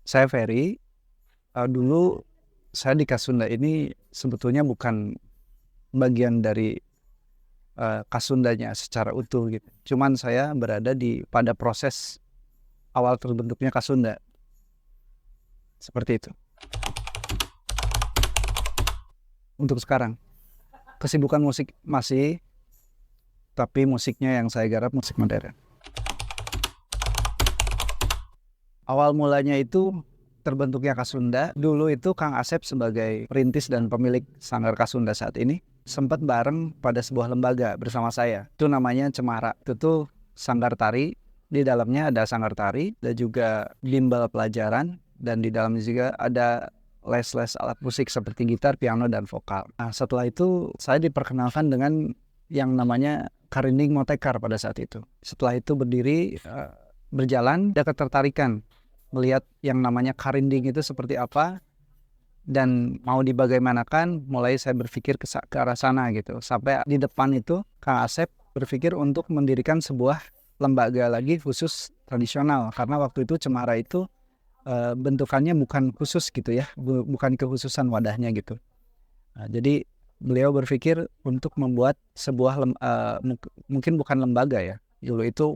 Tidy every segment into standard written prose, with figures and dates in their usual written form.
Saya Ferry. Dulu saya di Kasunda ini sebetulnya bukan bagian dari Kasundanya secara utuh gitu. Cuman saya berada pada proses awal terbentuknya Kasunda. Seperti itu. Untuk sekarang, kesibukan musik masih, tapi musiknya yang saya garap musik modern. Awal mulanya itu terbentuknya Kasunda. Dulu itu Kang Asep sebagai perintis dan pemilik Sanggar Kasunda saat ini sempat bareng pada sebuah lembaga bersama saya. Itu namanya Cemara. Itu tuh sanggar tari. Di dalamnya ada sanggar tari dan juga bimbel pelajaran, dan di dalamnya juga ada les-les alat musik seperti gitar, piano, dan vokal. Nah, setelah itu saya diperkenalkan dengan yang namanya Karinding Motekar pada saat itu. Setelah itu berdiri, berjalan, ada ketertarikan melihat yang namanya karinding itu seperti apa dan mau dibagaimanakan. Mulai saya berpikir ke arah sana gitu, sampai di depan itu Kang Asep berpikir untuk mendirikan sebuah lembaga lagi khusus tradisional, karena waktu itu Cemara itu bentukannya bukan khusus gitu ya, bukan kekhususan wadahnya gitu. Nah, jadi beliau berpikir untuk membuat sebuah mungkin bukan lembaga ya, dulu itu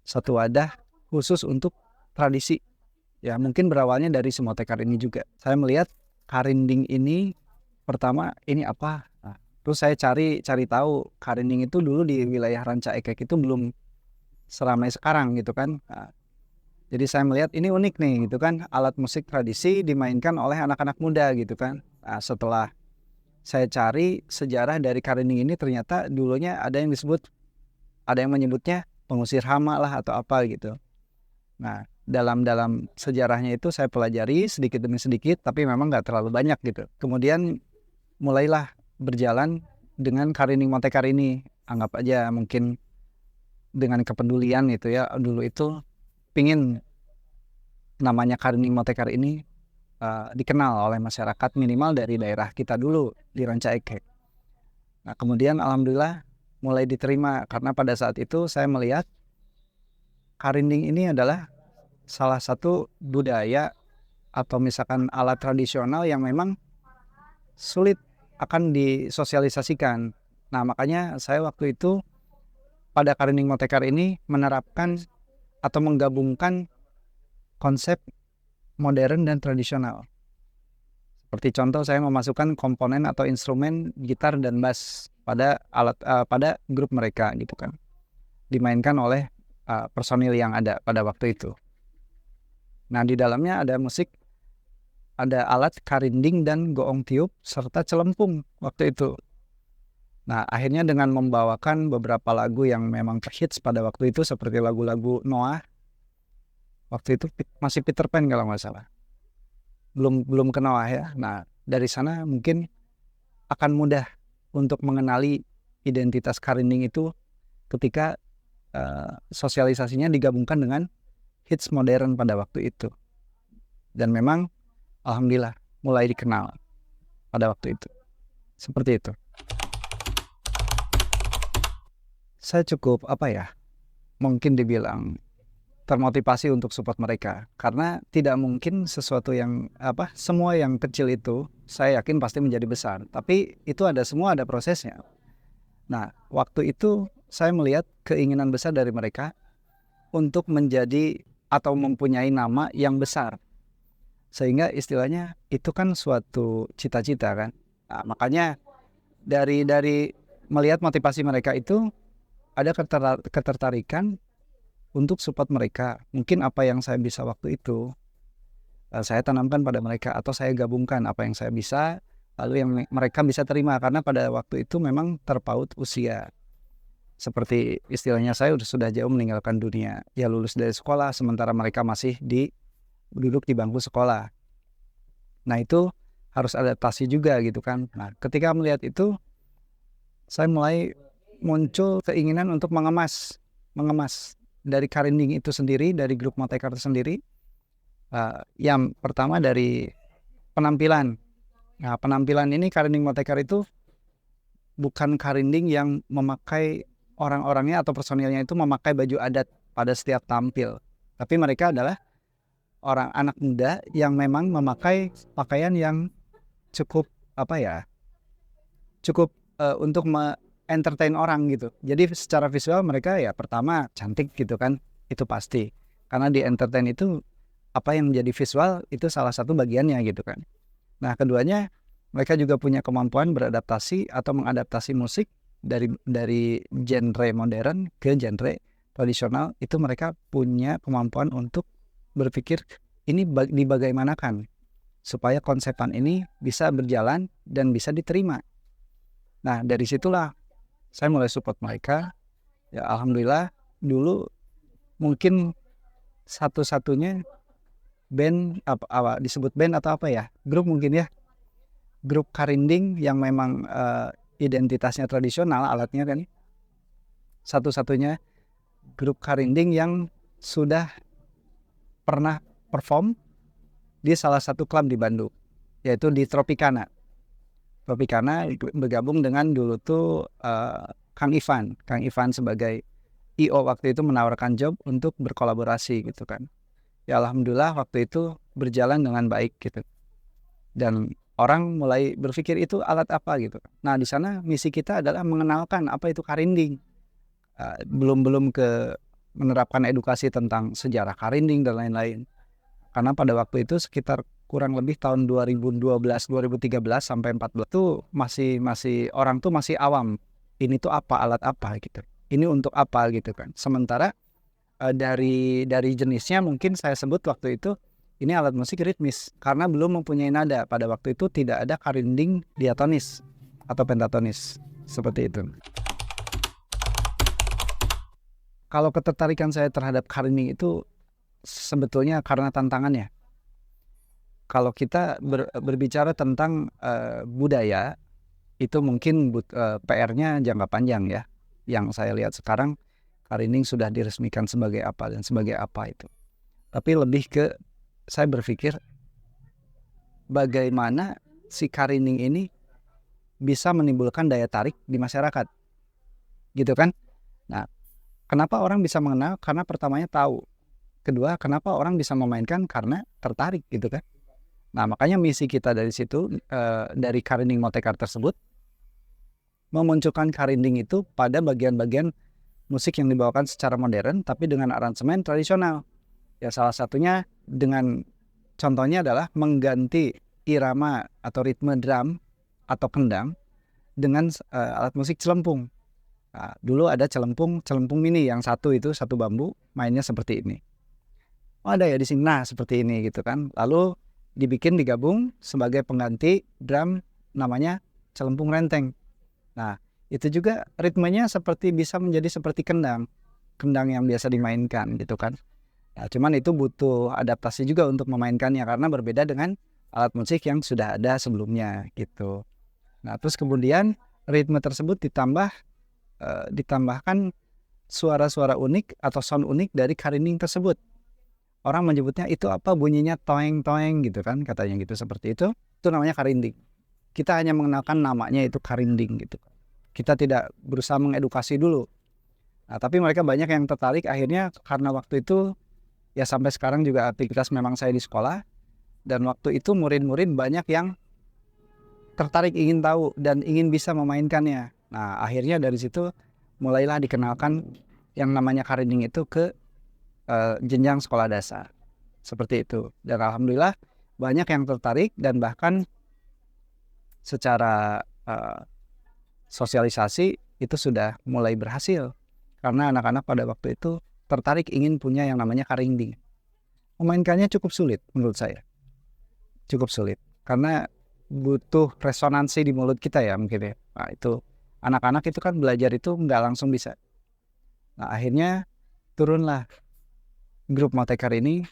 satu wadah khusus untuk tradisi. Ya, mungkin berawalnya dari si Motekar ini juga. Saya melihat karinding ini pertama ini apa? Nah, terus saya cari tahu karinding itu dulu di wilayah Ranca Ekek itu belum seramai sekarang gitu kan. Nah, jadi saya melihat ini unik nih gitu kan, alat musik tradisi dimainkan oleh anak-anak muda gitu kan. Nah, setelah saya cari sejarah dari karinding ini, ternyata dulunya ada yang menyebutnya pengusir hama lah atau apa gitu. Nah, dalam sejarahnya itu saya pelajari sedikit demi sedikit, tapi memang nggak terlalu banyak gitu. Kemudian mulailah berjalan dengan Karinding Motekar ini. Anggap aja mungkin dengan kepedulian gitu ya. Dulu itu pingin namanya Karinding Motekar ini dikenal oleh masyarakat, minimal dari daerah kita dulu di Ranca Ekek. Nah, kemudian alhamdulillah mulai diterima, karena pada saat itu saya melihat karinding ini adalah salah satu budaya atau misalkan alat tradisional yang memang sulit akan disosialisasikan. Nah, makanya saya waktu itu pada Karinding Motekar ini menerapkan atau menggabungkan konsep modern dan tradisional. Seperti contoh, saya memasukkan komponen atau instrumen gitar dan bass pada grup mereka gitu kan. Dimainkan oleh personil yang ada pada waktu itu. Nah, di dalamnya ada alat karinding dan goong tiup serta celempung waktu itu. Nah, akhirnya dengan membawakan beberapa lagu yang memang hits pada waktu itu, seperti lagu-lagu Noah. Waktu itu masih Peter Pan kalau nggak salah. Belum ke Noah ya. Nah, dari sana mungkin akan mudah untuk mengenali identitas karinding itu ketika sosialisasinya digabungkan dengan hits modern pada waktu itu. Dan memang alhamdulillah mulai dikenal pada waktu itu. Seperti itu. Saya cukup mungkin dibilang termotivasi untuk support mereka, karena tidak mungkin sesuatu yang semua yang kecil itu saya yakin pasti menjadi besar, tapi itu semua ada prosesnya. Nah, waktu itu saya melihat keinginan besar dari mereka untuk menjadi atau mempunyai nama yang besar, sehingga istilahnya itu kan suatu cita-cita kan. Nah, makanya dari melihat motivasi mereka itu ada ketertarikan untuk support mereka. Mungkin apa yang saya bisa waktu itu saya tanamkan pada mereka, atau saya gabungkan apa yang saya bisa, lalu yang mereka bisa terima, karena pada waktu itu memang terpaut usia. Seperti istilahnya saya sudah jauh meninggalkan dunia. Ya, lulus dari sekolah sementara mereka masih duduk di bangku sekolah. Nah, itu harus adaptasi juga gitu kan. Nah, ketika melihat itu, saya mulai muncul keinginan untuk mengemas dari karinding itu sendiri, dari grup Motekar itu sendiri. Yang pertama dari penampilan. Nah, penampilan ini karinding Motekar itu bukan karinding yang memakai orang-orangnya atau personilnya itu memakai baju adat pada setiap tampil, tapi mereka adalah orang anak muda yang memang memakai pakaian yang cukup cukup untuk entertain orang gitu. Jadi secara visual mereka ya pertama cantik gitu kan, itu pasti. Karena di entertain itu apa yang menjadi visual itu salah satu bagiannya gitu kan. Nah, keduanya mereka juga punya kemampuan beradaptasi atau mengadaptasi musik dari genre modern ke genre tradisional. Itu mereka punya kemampuan untuk berpikir ini dibagaimanakan supaya konsepan ini bisa berjalan dan bisa diterima. Nah, dari situlah saya mulai support mereka. Ya, alhamdulillah dulu mungkin satu-satunya band disebut band atau apa ya, grup mungkin ya, grup karinding yang memang identitasnya tradisional, alatnya kan satu-satunya grup karinding yang sudah pernah perform di salah satu klub di Bandung, yaitu di Tropicana bergabung dengan dulu tuh Kang Ivan sebagai IO waktu itu menawarkan job untuk berkolaborasi gitu kan. Ya alhamdulillah waktu itu berjalan dengan baik gitu. Dan orang mulai berpikir itu alat apa gitu. Nah, di sana misi kita adalah mengenalkan apa itu karinding. Belum ke menerapkan edukasi tentang sejarah karinding dan lain-lain. Karena pada waktu itu sekitar kurang lebih tahun 2012, 2013 sampai 14 tuh masih orang tuh masih awam. Ini tuh apa, alat apa gitu. Ini untuk apa gitu kan. Sementara dari jenisnya mungkin saya sebut waktu itu ini alat musik ritmis karena belum mempunyai nada. Pada waktu itu tidak ada karinding diatonis atau pentatonis seperti itu. Kalau ketertarikan saya terhadap karinding itu sebetulnya karena tantangannya. Kalau kita berbicara tentang budaya, itu mungkin PR-nya jangka panjang ya. Yang saya lihat sekarang karinding sudah diresmikan sebagai apa dan sebagai apa itu. Tapi lebih ke saya berpikir bagaimana si karinding ini bisa menimbulkan daya tarik di masyarakat. Gitu kan? Nah, kenapa orang bisa mengenal? Karena pertamanya tahu. Kedua, kenapa orang bisa memainkan? Karena tertarik gitu kan. Nah, makanya misi kita dari situ, dari karinding Motekar tersebut, memunculkan karinding itu pada bagian-bagian musik yang dibawakan secara modern, tapi dengan aransemen tradisional. Ya, salah satunya dengan contohnya adalah mengganti irama atau ritme drum atau kendang dengan alat musik celempung. Nah, dulu ada celempung mini yang satu bambu, mainnya seperti ini. Oh, ada ya di sini, nah seperti ini gitu kan. Lalu digabung sebagai pengganti drum namanya celempung renteng. Nah, itu juga ritmenya bisa menjadi seperti kendang yang biasa dimainkan gitu kan. Nah, cuman itu butuh adaptasi juga untuk memainkannya karena berbeda dengan alat musik yang sudah ada sebelumnya gitu. Nah, terus kemudian ritme tersebut ditambahkan suara-suara unik atau sound unik dari karinding tersebut. Orang menyebutnya itu apa, bunyinya toeng-toeng gitu kan, katanya gitu seperti itu. Itu namanya karinding. Kita hanya mengenalkan namanya itu karinding gitu. Kita tidak berusaha mengedukasi dulu. Nah, tapi mereka banyak yang tertarik akhirnya karena waktu itu ya sampai sekarang juga aktivitas memang saya di sekolah dan waktu itu murid-murid banyak yang tertarik ingin tahu dan ingin bisa memainkannya. Nah, akhirnya dari situ mulailah dikenalkan yang namanya karinding itu ke jenjang sekolah dasar seperti itu. Dan alhamdulillah banyak yang tertarik dan bahkan secara sosialisasi itu sudah mulai berhasil karena anak-anak pada waktu itu tertarik ingin punya yang namanya karinding. Memainkannya cukup sulit menurut saya, cukup sulit karena butuh resonansi di mulut kita ya mungkin ya. Nah, itu anak-anak itu kan belajar itu nggak langsung bisa. Nah, akhirnya turunlah grup Motekar ini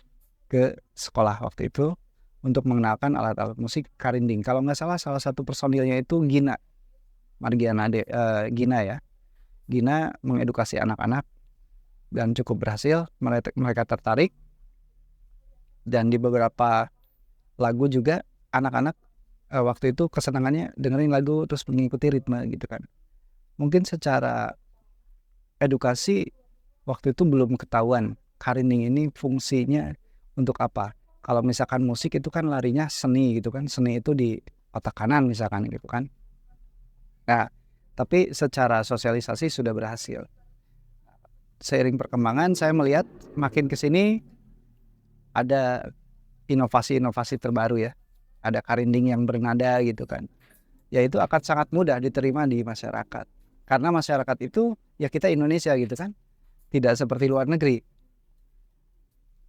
ke sekolah waktu itu untuk mengenalkan alat-alat musik karinding. Kalau nggak salah satu personilnya itu Gina ya. Gina mengedukasi anak-anak dan cukup berhasil. Mereka tertarik dan di beberapa lagu juga anak-anak waktu itu kesenangannya dengerin lagu terus mengikuti ritme gitu kan. Mungkin secara edukasi waktu itu belum ketahuan karinding ini fungsinya untuk apa. Kalau misalkan musik itu kan larinya seni gitu kan, seni itu di otak kanan misalkan gitu kan. Nah, tapi secara sosialisasi sudah berhasil. Seiring perkembangan saya melihat makin ke sini ada inovasi-inovasi terbaru ya. Ada karinding yang bernada gitu kan. Ya itu akan sangat mudah diterima di masyarakat. Karena masyarakat itu ya kita Indonesia gitu kan. Tidak seperti luar negeri.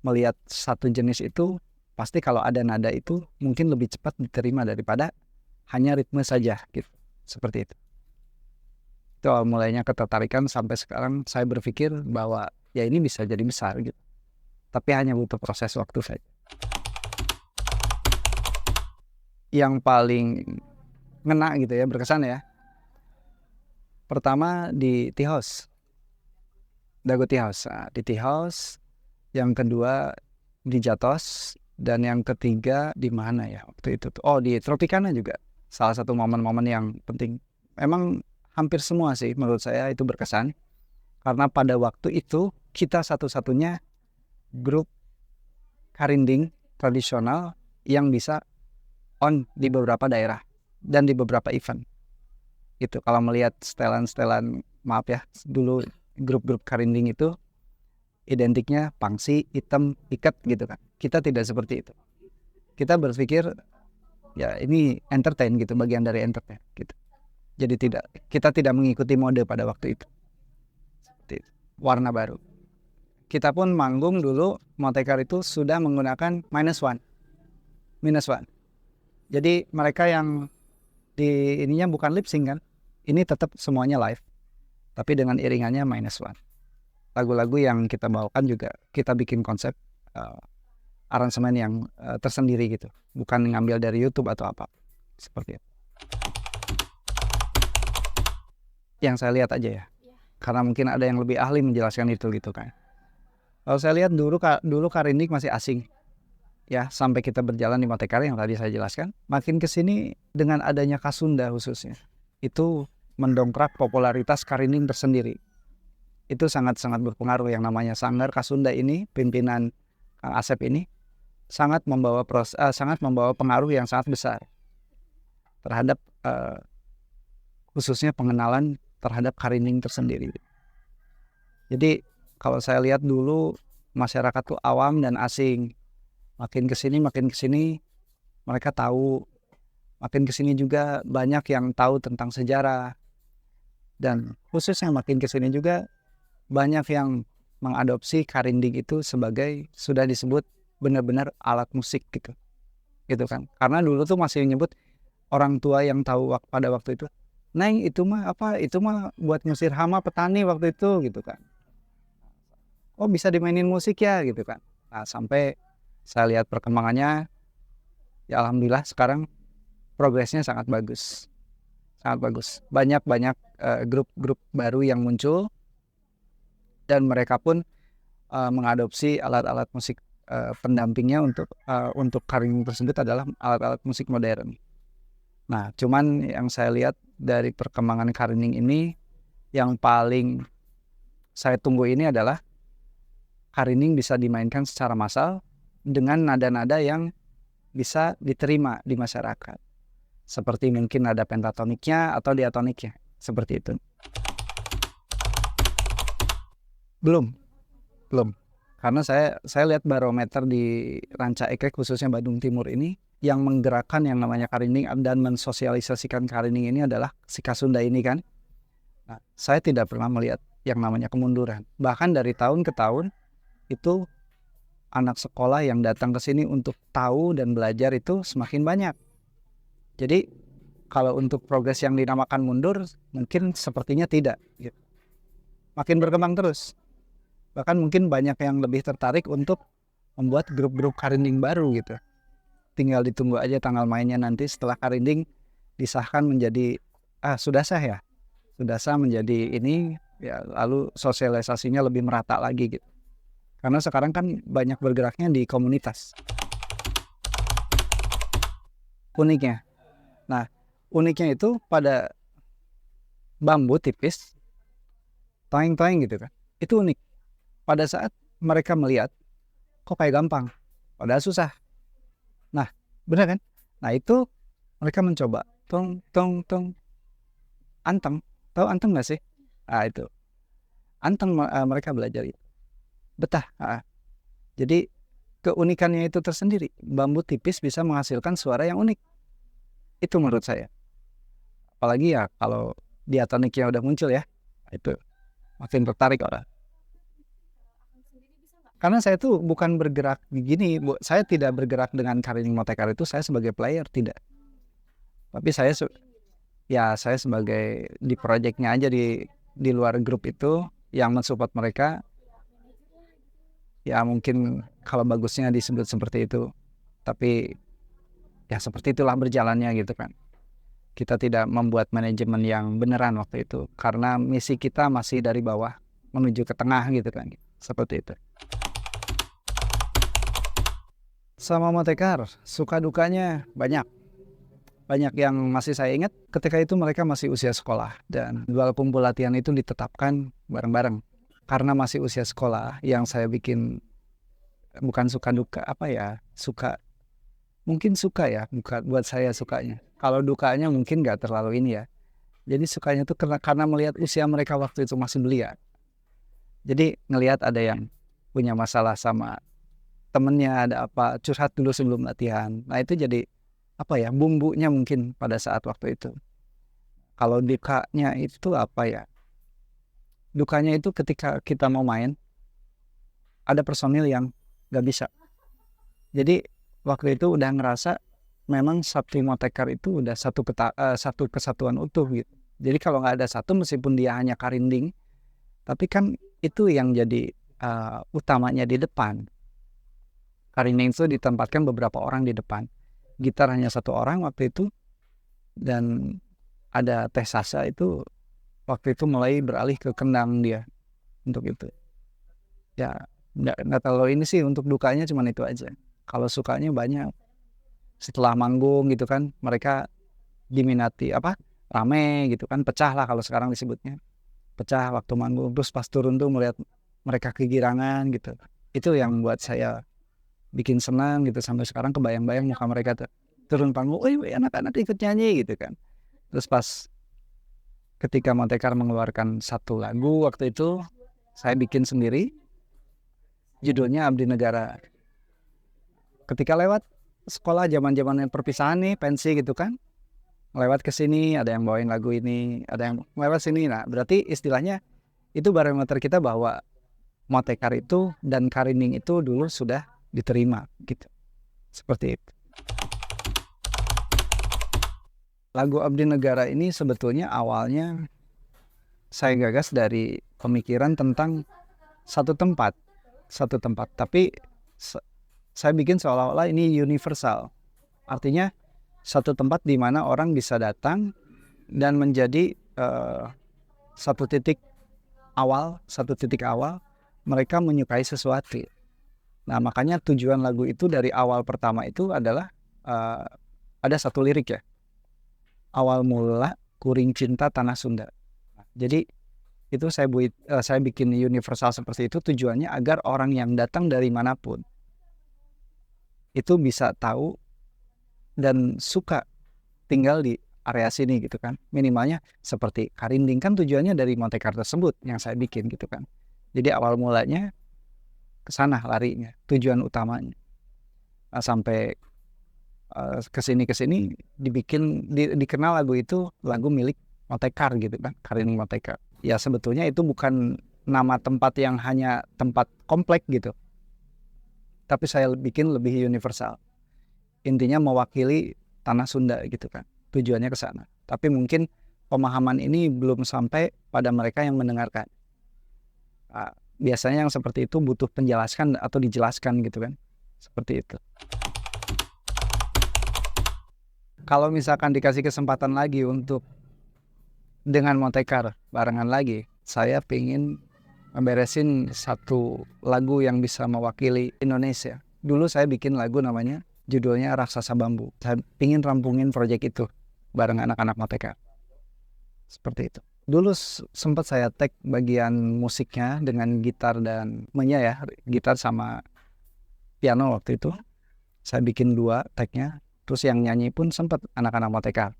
Melihat satu jenis itu pasti kalau ada nada itu mungkin lebih cepat diterima daripada hanya ritme saja gitu. Seperti itu. Itu mulainya ketertarikan sampai sekarang saya berpikir bahwa ya ini bisa jadi besar gitu. Tapi hanya butuh proses waktu saja. Yang paling ngena gitu ya, berkesan ya. Pertama di Tea House. Dago Tea House. Nah, di Tea House. Yang kedua di Jatos. Dan yang ketiga di mana ya waktu itu? Oh, di Tropicana juga. Salah satu momen-momen yang penting. Memang hampir semua sih menurut saya itu berkesan. Karena pada waktu itu kita satu-satunya grup karinding tradisional yang bisa on di beberapa daerah dan di beberapa event. Gitu. Kalau melihat setelan-setelan, maaf ya, dulu grup-grup karinding itu identiknya pangsi, hitam, ikat gitu kan. Kita tidak seperti itu. Kita berpikir ya ini entertain gitu, bagian dari entertain gitu. Jadi kita tidak mengikuti mode pada waktu itu. Seperti itu. Warna baru. Kita pun manggung dulu Motekar itu sudah menggunakan -1. -1. Jadi mereka yang di ininya bukan lip sync kan. Ini tetap semuanya live. Tapi dengan iringannya -1. Lagu-lagu yang kita bawakan juga kita bikin konsep aransemen yang tersendiri gitu. Bukan ngambil dari YouTube atau apa. Seperti itu. Yang saya lihat aja ya. Karena mungkin ada yang lebih ahli menjelaskan itu gitu kan. Kalau saya lihat dulu karinding masih asing. Ya, sampai kita berjalan di Motekar yang tadi saya jelaskan. Makin ke sini dengan adanya Kasunda khususnya. Itu mendongkrak popularitas karinding tersendiri. Itu sangat-sangat berpengaruh. Yang namanya Sanggar Kasunda ini, pimpinan Kang Asep ini sangat membawa pengaruh yang sangat besar terhadap khususnya pengenalan terhadap karinding tersendiri. Jadi kalau saya lihat dulu masyarakat tuh awam dan asing. Makin kesini mereka tahu. Makin kesini juga banyak yang tahu tentang sejarah. Dan khususnya makin kesini juga banyak yang mengadopsi karinding itu sebagai sudah disebut benar-benar alat musik gitu. Gitu kan. Karena dulu tuh masih nyebut orang tua yang tahu pada waktu itu, "Neng, itu mah apa? Itu mah buat ngusir hama petani waktu itu," gitu kan. Oh, bisa dimainin musik ya gitu kan. Nah, sampai saya lihat perkembangannya, ya alhamdulillah sekarang progresnya sangat bagus. Sangat bagus. Banyak grup-grup baru yang muncul dan mereka pun mengadopsi alat-alat musik pendampingnya untuk karinding tersebut adalah alat-alat musik modern. Nah, cuman yang saya lihat dari perkembangan karinding ini yang paling saya tunggu ini adalah karinding bisa dimainkan secara massal dengan nada-nada yang bisa diterima di masyarakat. Seperti mungkin nada pentatoniknya atau diatoniknya, seperti itu. Belum. Karena saya lihat barometer di Ranca Ekek khususnya Bandung Timur ini yang menggerakkan yang namanya karinding dan mensosialisasikan karinding ini adalah si Kasunda ini kan. Nah, saya tidak pernah melihat yang namanya kemunduran. Bahkan dari tahun ke tahun itu anak sekolah yang datang ke sini untuk tahu dan belajar itu semakin banyak. Jadi kalau untuk progres yang dinamakan mundur mungkin sepertinya tidak gitu. Makin berkembang terus. Bahkan mungkin banyak yang lebih tertarik untuk membuat grup-grup karinding baru gitu. Tinggal ditunggu aja tanggal mainnya nanti setelah karinding disahkan menjadi sudah sah ya. Sudah sah menjadi ini ya, lalu sosialisasinya lebih merata lagi gitu. Karena sekarang kan banyak bergeraknya di komunitas. Uniknya. Nah, uniknya itu pada bambu tipis toeng-toeng gitu kan. Itu unik. Pada saat mereka melihat kok kayak gampang, padahal susah. Nah, benar kan? Nah, itu mereka mencoba tong tong tong anteng. Tahu anteng nggak sih? Ah, itu anteng, mereka belajar itu. Betah. Jadi keunikannya itu tersendiri. Bambu tipis bisa menghasilkan suara yang unik. Itu menurut saya. Apalagi ya kalau diatoniknya udah muncul ya, itu makin tertarik orang. Karena saya tuh bukan bergerak begini, saya tidak bergerak dengan Karining Motekar itu saya sebagai player tidak. Tapi saya sebagai di projectnya aja di luar grup itu yang mensupport mereka. Ya mungkin kalau bagusnya disebut seperti itu. Tapi ya seperti itulah berjalannya gitu kan. Kita tidak membuat manajemen yang beneran waktu itu karena misi kita masih dari bawah menuju ke tengah gitu kan. Seperti itu. Sama Motekar, suka dukanya banyak. Banyak yang masih saya ingat ketika itu mereka masih usia sekolah dan dual kumpul latihan itu ditetapkan bareng-bareng. Karena masih usia sekolah yang saya bikin bukan suka duka apa ya, mungkin suka ya, bukan buat saya sukanya. Kalau dukanya mungkin nggak terlalu ini ya. Jadi sukanya tuh karena melihat usia mereka waktu itu masih belia. Jadi ngelihat ada yang punya masalah sama temennya, ada apa, curhat dulu sebelum latihan. Nah itu jadi apa ya, bumbunya mungkin pada saat waktu itu. Kalau dukanya itu apa ya, dukanya itu ketika kita mau main ada personil yang gak bisa. Jadi waktu itu udah ngerasa memang Sakti Motekar itu udah satu kesatuan utuh gitu. Jadi kalau nggak ada satu, meskipun dia hanya karinding, tapi kan itu yang jadi utamanya di depan. Karinding itu ditempatkan beberapa orang di depan. Gitar hanya satu orang waktu itu, dan ada Teh Sasa itu waktu itu mulai beralih ke kendang dia untuk itu. Ya nggak terlalu ini sih untuk dukanya, cuman itu aja. Kalau sukanya banyak. Setelah manggung gitu kan, mereka diminati rame gitu kan, pecah lah kalau sekarang disebutnya, pecah waktu manggung. Terus pas turun tuh melihat mereka kegirangan gitu, itu yang buat saya bikin senang gitu. Sampai sekarang kebayang-bayang muka mereka tuh turun panggung, anak-anak ikut nyanyi gitu kan. Terus pas ketika Motekar mengeluarkan satu lagu waktu itu, saya bikin sendiri, judulnya Abdi Negara. Ketika lewat sekolah zaman-zaman perpisahan nih, pensi gitu kan, lewat ke sini ada yang bawain lagu ini, ada yang lewat sini. Nah, berarti istilahnya itu barometer kita bahwa Motekar itu dan Karinding itu dulu sudah diterima gitu. Seperti itu. Lagu Abdi Negara ini sebetulnya awalnya saya gagas dari pemikiran tentang satu tempat, tapi saya bikin seolah-olah ini universal. Artinya satu tempat di mana orang bisa datang dan menjadi satu titik awal mereka menyukai sesuatu. Nah, makanya tujuan lagu itu dari awal pertama itu adalah ada satu lirik ya. Awal mula kuring cinta tanah Sunda. Jadi itu saya bikin universal seperti itu, tujuannya agar orang yang datang dari manapun itu bisa tahu dan suka tinggal di area sini gitu kan. Minimalnya seperti Karinding kan tujuannya dari Motekar tersebut yang saya bikin gitu kan. Jadi awal mulanya ke sana larinya, tujuan utamanya. Nah, sampai kesini dikenal lagu itu lagu milik Motekar gitu kan, Karinding Motekar. Ya sebetulnya itu bukan nama tempat yang hanya tempat komplek gitu, tapi saya bikin lebih universal. Intinya mewakili tanah Sunda gitu kan, tujuannya ke sana. Tapi mungkin pemahaman ini belum sampai pada mereka yang mendengarkan. Biasanya yang seperti itu butuh penjelasan atau dijelaskan gitu kan, seperti itu. Kalau misalkan dikasih kesempatan lagi untuk dengan Motekar barengan lagi, saya pingin memberesin satu lagu yang bisa mewakili Indonesia. Dulu saya bikin lagu namanya, judulnya Raksasa Bambu. Saya pingin rampungin proyek itu bareng anak-anak Motekar. Seperti itu. Dulu sempat saya tag bagian musiknya dengan gitar dan gitar sama piano waktu itu. Saya bikin 2 tag-nya, terus yang nyanyi pun sempat anak-anak Motekar.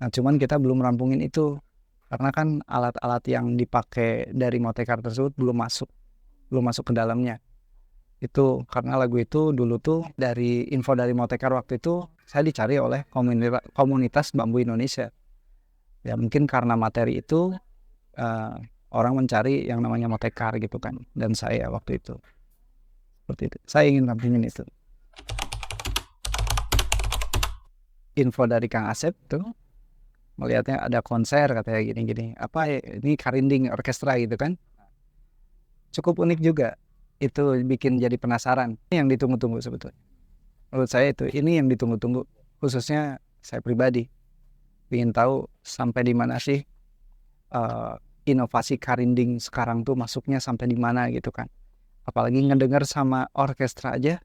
Nah, cuman kita belum rampungin itu karena kan alat-alat yang dipakai dari Motekar tersebut belum masuk ke dalamnya. Itu karena lagu itu dulu tuh dari info dari Motekar waktu itu saya dicari oleh komunitas bambu Indonesia. Ya mungkin karena materi itu orang mencari yang namanya Motekar gitu kan, dan saya waktu itu seperti itu. Saya ingin rampungin itu. Info dari Kang Asep tuh melihatnya ada konser katanya gini-gini. Apa ini Karinding Orkestra gitu kan. Cukup unik juga. Itu bikin jadi penasaran. Ini yang ditunggu-tunggu sebetulnya. Menurut saya ini yang ditunggu-tunggu. Khususnya saya pribadi. Ingin tahu sampai di mana sih inovasi Karinding sekarang tuh masuknya sampai di mana gitu kan. Apalagi ngedengar sama orkestra aja.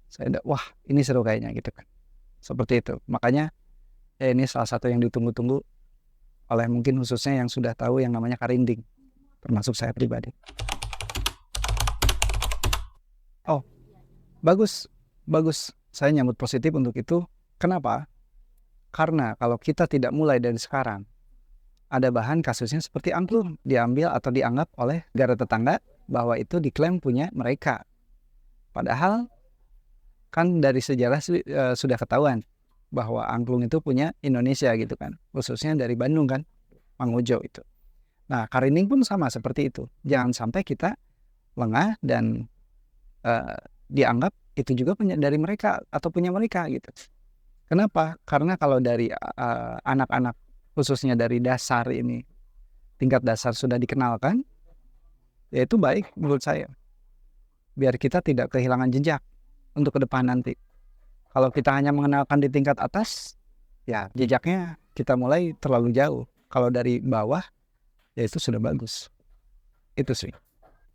Saya wah ini seru kayaknya gitu kan. Seperti itu. Makanya ini salah satu yang ditunggu-tunggu oleh mungkin khususnya yang sudah tahu yang namanya Karinding. Termasuk saya pribadi. Oh, bagus. Saya nyambut positif untuk itu. Kenapa? Karena kalau kita tidak mulai dari sekarang, ada bahan kasusnya seperti angklung. Diambil atau dianggap oleh negara tetangga bahwa itu diklaim punya mereka. Padahal kan dari sejarah sudah ketahuan bahwa angklung itu punya Indonesia gitu kan. Khususnya dari Bandung kan, Mang Ujo itu. Nah, Karinding pun sama seperti itu. Jangan sampai kita lengah dan dianggap itu juga punya dari mereka atau punya mereka gitu. Kenapa? Karena kalau dari anak-anak khususnya dari dasar ini, tingkat dasar sudah dikenalkan, ya itu baik menurut saya. Biar kita tidak kehilangan jejak untuk ke depan nanti. Kalau kita hanya mengenalkan di tingkat atas, ya jejaknya kita mulai terlalu jauh. Kalau dari bawah, ya itu sudah bagus. Itu sih.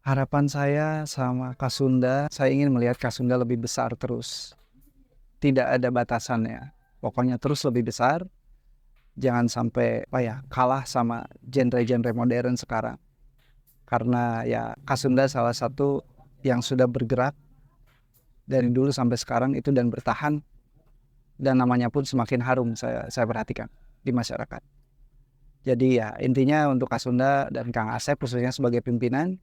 Harapan saya sama Kasunda, saya ingin melihat Kasunda lebih besar terus. Tidak ada batasannya. Pokoknya terus lebih besar. Jangan sampai kalah sama genre-genre modern sekarang. Karena ya Kasunda salah satu yang sudah bergerak dari dulu sampai sekarang itu dan bertahan, dan namanya pun semakin harum saya perhatikan di masyarakat. Jadi ya intinya untuk Kasunda dan Kang Asep khususnya sebagai pimpinan,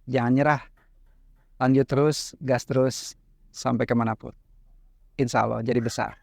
jangan nyerah, lanjut terus, gas terus sampai kemanapun. Insya Allah jadi besar.